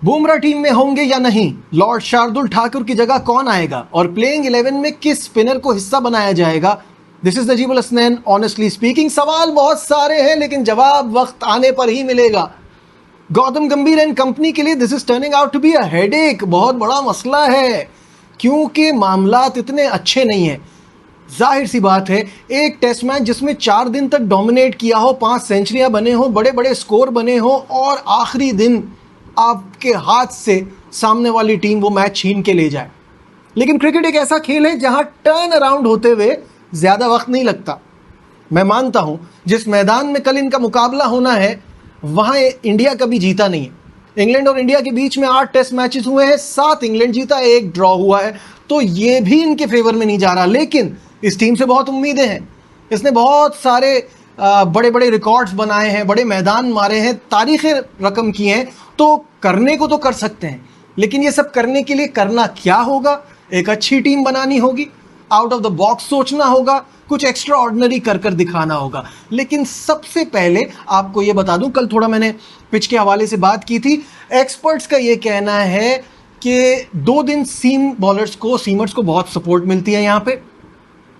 Bumrah team में होंगे या नहीं, लॉर्ड शार्दुल ठाकुर की जगह कौन आएगा और प्लेइंग 11 में किस स्पिनर को हिस्सा बनाया जाएगा। This is Najib Al Hasnain. Honestly speaking, सवाल बहुत सारे हैं लेकिन जवाब वक्त आने पर ही मिलेगा। गौतम गंभीर एंड कंपनी के लिए this is turning out to be a headache, बहुत बड़ा मसला है क्योंकि मामलात इतने अच्छे नहीं हैं। जाहिर सी बात है, एक टेस्ट मैच जिसमें 4 दिन तक डोमिनेट किया हो, 5 सेंचुरियां बने हो, बड़े बड़े स्कोर बने हो और आखिरी दिन आपके हाथ से सामने वाली टीम वो मैच छीन के ले जाए। लेकिन क्रिकेट एक ऐसा खेल है जहां टर्न अराउंड होते हुए ज़्यादा वक्त नहीं लगता। मैं मानता हूं जिस मैदान में कल इनका मुकाबला होना है वहां इंडिया कभी जीता नहीं है। इंग्लैंड और इंडिया के बीच में 8 टेस्ट मैचेस हुए हैं, 7 इंग्लैंड जीता, 1 ड्रॉ हुआ है, तो ये भी इनके फेवर में नहीं जा रहा। लेकिन इस टीम से बहुत उम्मीदें हैं। इसने बहुत सारे बड़े बड़े रिकॉर्ड्स बनाए हैं, बड़े मैदान मारे हैं, तारीखें रकम की हैं, तो करने को तो कर सकते हैं। लेकिन ये सब करने के लिए करना क्या होगा? एक अच्छी टीम बनानी होगी, आउट ऑफ द बॉक्स सोचना होगा, कुछ एक्स्ट्रा ऑर्डिनरी कर कर दिखाना होगा। लेकिन सबसे पहले आपको ये बता दूं, कल थोड़ा मैंने पिच के हवाले से बात की थी। एक्सपर्ट्स का ये कहना है कि 2 दिन सीमर्स को बहुत सपोर्ट मिलती है यहाँ पे,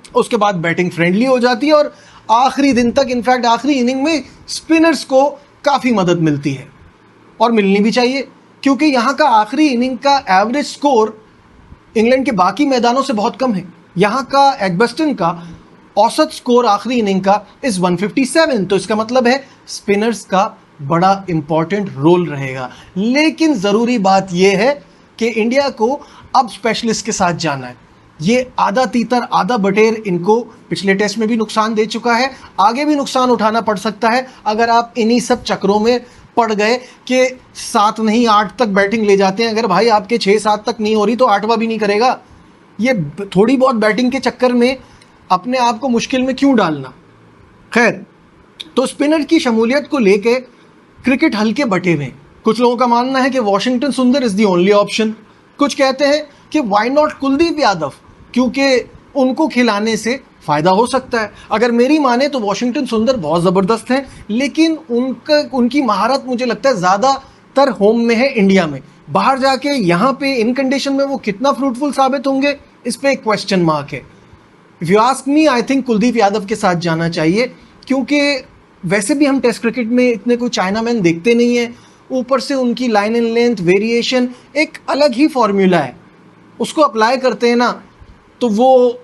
उसके बाद बैटिंग फ्रेंडली हो जाती है और आखिरी दिन तक, इनफैक्ट आखिरी इनिंग में स्पिनर्स को काफ़ी मदद मिलती है और मिलनी भी चाहिए, क्योंकि यहाँ का आखिरी इनिंग का एवरेज स्कोर इंग्लैंड के बाकी मैदानों से बहुत कम है। यहाँ का एडबस्टन का औसत स्कोर आखिरी इनिंग का इस 157, तो इसका मतलब है स्पिनर्स का बड़ा इंपॉर्टेंट रोल रहेगा। लेकिन ज़रूरी बात यह है कि इंडिया को अब स्पेशलिस्ट के साथ जाना है। ये आधा तीतर आधा बटेर इनको पिछले टेस्ट में भी नुकसान दे चुका है, आगे भी नुकसान उठाना पड़ सकता है अगर आप इन्हीं सब चक्रों में पड़ गए कि 7 नहीं 8 तक बैटिंग ले जाते हैं। अगर भाई आपके 6-7 तक नहीं हो रही तो 8वां भी नहीं करेगा। ये थोड़ी बहुत बैटिंग के चक्कर में अपने आप को मुश्किल में क्यों डालना। खैर, तो स्पिनर की शमूलियत को लेके क्रिकेट हल्के बटे हुए। कुछ लोगों का मानना है कि वॉशिंगटन सुंदर इज़ दी ओनली ऑप्शन। कुछ कहते हैं कि वाई नॉट कुलदीप यादव, क्योंकि उनको खिलाने से फ़ायदा हो सकता है। अगर मेरी माने तो वॉशिंगटन सुंदर बहुत ज़बरदस्त हैं, लेकिन उनकी महारत मुझे लगता है ज़्यादातर होम में है, इंडिया में। बाहर जाके यहाँ पे इन कंडीशन में वो कितना फ्रूटफुल साबित होंगे, इस पर एक क्वेश्चन मार्क है। If you ask me, I think Kuldeep Yadav के साथ जाना चाहिए, क्योंकि वैसे भी हम टेस्ट क्रिकेट में इतने कोई चाइनामैन देखते नहीं हैं। ऊपर से उनकी लाइन एंड लेंथ वेरिएशन एक अलग ही फॉर्मूला है, उसको अप्लाई करते हैं ना तो वो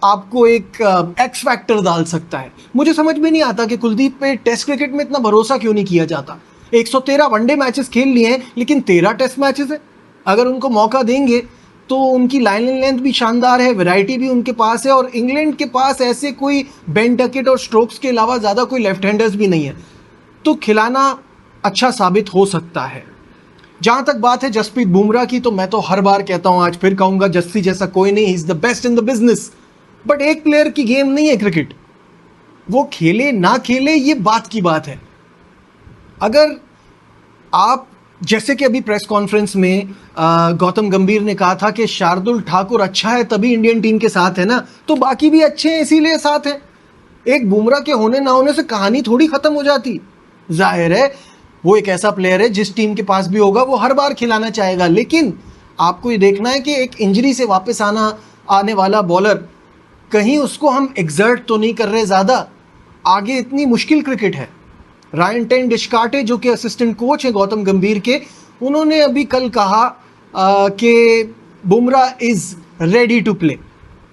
आपको एक एक्स फैक्टर डाल सकता है। मुझे समझ में नहीं आता कि कुलदीप पे टेस्ट क्रिकेट में इतना भरोसा क्यों नहीं किया जाता। 113 वनडे मैचेस खेल लिए हैं, लेकिन 13 टेस्ट मैचेस है। अगर उनको मौका देंगे तो उनकी लाइन एंड लेंथ भी शानदार है, वैरायटी भी उनके पास है, और इंग्लैंड के पास ऐसे कोई बेन डकेट और स्ट्रोक्स के अलावा ज़्यादा कोई लेफ्ट हैंडर्स भी नहीं है, तो खिलाना अच्छा साबित हो सकता है। जहाँ तक बात है जसप्रीत बुमराह की, तो मैं तो हर बार कहता हूँ, आज फिर कहूँगा, जस्सी जैसा कोई नहीं, is the best in the business. But एक प्लेयर की गेम नहीं है क्रिकेट, वो खेले ना खेले ये बात की बात है। अगर आप, जैसे कि अभी प्रेस कॉन्फ्रेंस में गौतम गंभीर ने कहा था कि शार्दुल ठाकुर अच्छा है तभी इंडियन टीम के साथ है ना, तो बाकी भी अच्छे हैं इसीलिए साथ हैं। एक बुमराह के होने ना होने से कहानी थोड़ी ख़त्म हो जाती। जाहिर है वो एक ऐसा प्लेयर है जिस टीम के पास भी होगा वो हर बार खिलाना चाहेगा, लेकिन आपको ये देखना है कि एक इंजरी से वापस आने वाला बॉलर, कहीं उसको हम एग्जर्ट तो नहीं कर रहे ज़्यादा। आगे इतनी मुश्किल क्रिकेट है। रायन टेन डिशकार्टे जो कि असिस्टेंट कोच है गौतम गंभीर के, उन्होंने अभी कल कहा कि Bumrah is ready to play,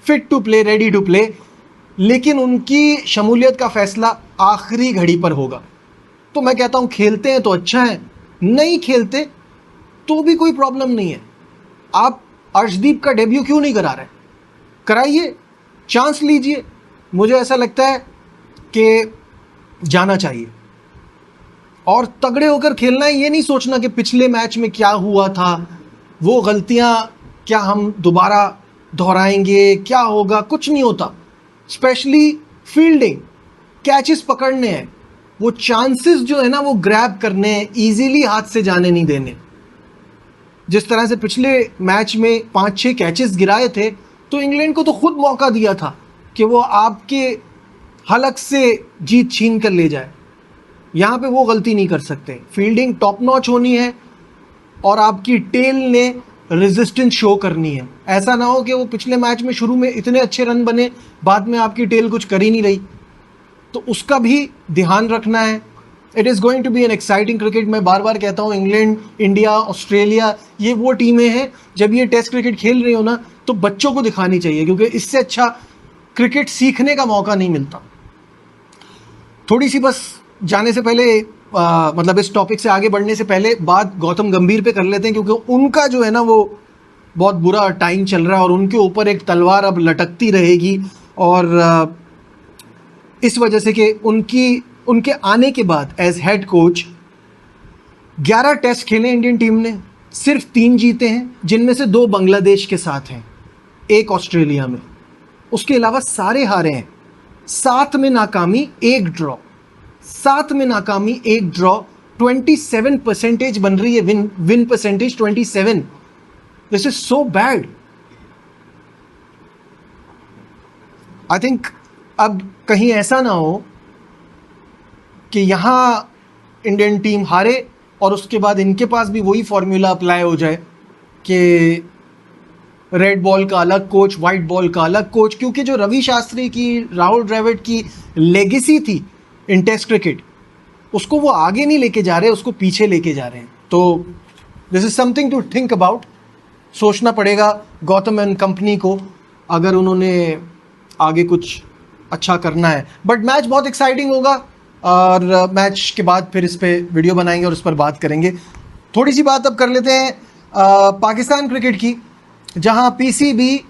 fit to play, ready to play, लेकिन उनकी शमूलियत का फैसला आखिरी घड़ी पर होगा। तो मैं कहता हूँ खेलते हैं तो अच्छा है, नहीं खेलते तो भी कोई प्रॉब्लम नहीं है। आप अर्शदीप का डेब्यू क्यों नहीं करा रहे? कराइए, चांस लीजिए। मुझे ऐसा लगता है कि जाना चाहिए और तगड़े होकर खेलना है। ये नहीं सोचना कि पिछले मैच में क्या हुआ था, वो गलतियां क्या हम दोबारा दोहराएंगे, क्या होगा, कुछ नहीं होता। स्पेशली फील्डिंग, कैचेस पकड़ने हैं, वो चांसेस जो है ना वो ग्रैब करने हैं, ईजीली हाथ से जाने नहीं देने। जिस तरह से पिछले मैच में 5-6 कैचेस गिराए थे, तो इंग्लैंड को तो खुद मौका दिया था कि वो आपके हलक से जीत छीन कर ले जाए। यहाँ पे वो गलती नहीं कर सकते। फील्डिंग टॉप नॉच होनी है, और आपकी टेल ने रेजिस्टेंस शो करनी है। ऐसा ना हो कि वो पिछले मैच में शुरू में इतने अच्छे रन बने, बाद में आपकी टेल कुछ कर ही नहीं रही, तो उसका भी ध्यान रखना है। It is going to be an exciting cricket. मैं बार बार कहता हूँ, इंग्लैंड, इंडिया, ऑस्ट्रेलिया, ये वो टीमें हैं जब ये टेस्ट क्रिकेट खेल रही हो ना, तो बच्चों को दिखानी चाहिए, क्योंकि इससे अच्छा क्रिकेट सीखने का मौका नहीं मिलता। थोड़ी सी बस जाने से पहले मतलब इस टॉपिक से आगे बढ़ने से पहले बात गौतम गंभीर पे कर लेते हैं, क्योंकि उनका जो है ना वो बहुत बुरा टाइम चल रहा है और उनके ऊपर एक तलवार अब लटकती रहेगी। और इस वजह से कि उनके आने के बाद एज हेड कोच 11 टेस्ट खेले इंडियन टीम ने, सिर्फ 3 जीते हैं, जिनमें से 2 बांग्लादेश के साथ हैं, 1 ऑस्ट्रेलिया में। उसके अलावा सारे हारे हैं। 7 में नाकामी, 1 ड्रॉ, 7 में नाकामी, 1 ड्रॉ। 27% बन रही है win percentage, 27। This is so bad. I think अब कहीं ऐसा ना हो कि यहाँ इंडियन टीम हारे और उसके बाद इनके पास भी वही फॉर्मूला अप्लाई हो जाए कि रेड बॉल का अलग कोच, वाइट बॉल का अलग कोच। क्योंकि जो रवि शास्त्री की, राहुल द्रविड़ की लेगेसी थी इन टेस्ट क्रिकेट, उसको वो आगे नहीं लेके जा रहे, उसको पीछे लेके जा रहे हैं। तो this is something to think about. सोचना पड़ेगा गौतम एंड कंपनी को, अगर उन्होंने आगे कुछ अच्छा करना है। बट मैच बहुत एक्साइटिंग होगा और मैच के बाद फिर इस पर वीडियो बनाएंगे और इस पर बात करेंगे। थोड़ी सी बात अब कर लेते हैं पाकिस्तान क्रिकेट की, जहां पीसीबी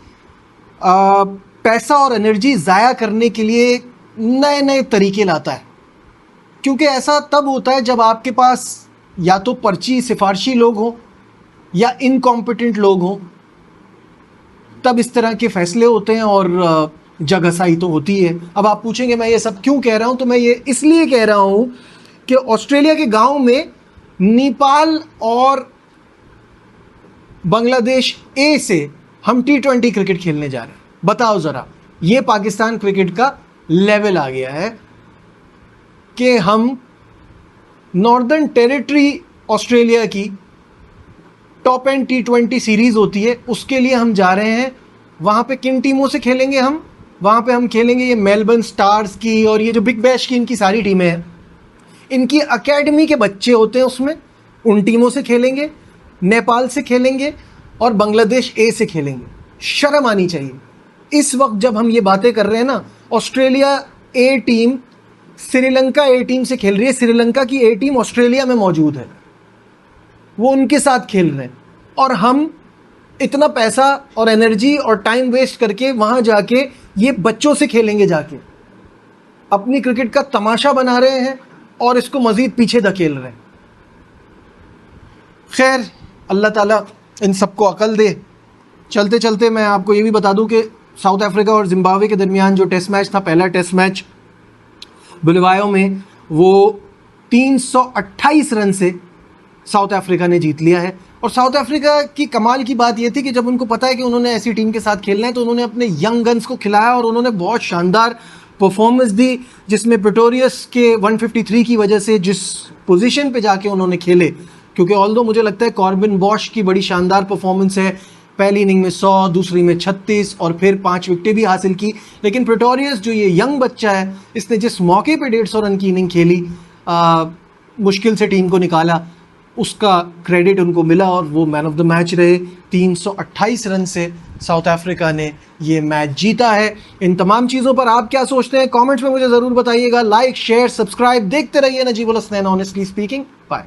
पैसा और एनर्जी ज़ाया करने के लिए नए नए तरीके लाता है। क्योंकि ऐसा तब होता है जब आपके पास या तो पर्ची सिफारशी लोग हों या इनकॉम्पिटेंट लोग हों, तब इस तरह के फैसले होते हैं और जगहसाई तो होती है। अब आप पूछेंगे मैं ये सब क्यों कह रहा हूँ, तो मैं ये इसलिए कह रहा हूँ कि ऑस्ट्रेलिया के गांव में नेपाल और बांग्लादेश ए से हम T20 क्रिकेट खेलने जा रहे हैं। बताओ ज़रा, ये पाकिस्तान क्रिकेट का लेवल आ गया है कि हम नॉर्दर्न टेरिटरी ऑस्ट्रेलिया की टॉप एंड T20 सीरीज़ होती है, उसके लिए हम जा रहे हैं। वहाँ पे किन टीमों से खेलेंगे हम? वहाँ पे हम खेलेंगे ये मेलबर्न स्टार्स की और ये जो बिग बैश की इनकी सारी टीमें हैं, इनकी एकेडमी के बच्चे होते हैं उसमें, उन टीमों से खेलेंगे, नेपाल से खेलेंगे और बांग्लादेश ए से खेलेंगे। शर्म आनी चाहिए। इस वक्त जब हम ये बातें कर रहे हैं ना, Australia A team Sri Lanka A team से खेल रही है। श्रीलंका की ए टीम ऑस्ट्रेलिया में मौजूद है, वो उनके साथ खेल रहे हैं, और हम इतना पैसा और एनर्जी और टाइम वेस्ट करके वहाँ जाके ये बच्चों से खेलेंगे, जाके अपनी क्रिकेट का तमाशा बना रहे हैं और इसको मज़ीद पीछे धकेल रहे हैं। खैर, अल्लाह ताला इन सबको अकल दे। चलते चलते मैं आपको ये भी बता दूं कि साउथ अफ्रीका और जिम्बाब्वे के दरमियान जो टेस्ट मैच था, पहला टेस्ट मैच बुलवायो में, वो 328 रन से साउथ अफ्रीका ने जीत लिया है। और साउथ अफ्रीका की कमाल की बात यह थी कि जब उनको पता है कि उन्होंने ऐसी टीम के साथ खेलना है, तो उन्होंने अपने यंग गन्स को खिलाया और उन्होंने बहुत शानदार परफॉर्मेंस दी, जिसमें प्रिटोरियस के 153 की वजह से जिस पोजीशन पे जाके उन्होंने खेले, क्योंकि ऑल्दो मुझे लगता है कॉर्बिन बॉश की बड़ी शानदार परफॉर्मेंस है, पहली इनिंग में 100, दूसरी में 36 और फिर 5 विकेटें भी हासिल की। लेकिन प्रिटोरियस जो ये यंग बच्चा है, इसने जिस मौके पे 150 रन की इनिंग खेली, मुश्किल से टीम को निकाला, उसका क्रेडिट उनको मिला और वो मैन ऑफ द मैच रहे। 328 रन से साउथ अफ्रीका ने ये मैच जीता है। इन तमाम चीज़ों पर आप क्या सोचते हैं, कमेंट्स में मुझे ज़रूर बताइएगा। लाइक, शेयर, सब्सक्राइब देखते रहिए Najibul Hasnain honestly speaking. Bye.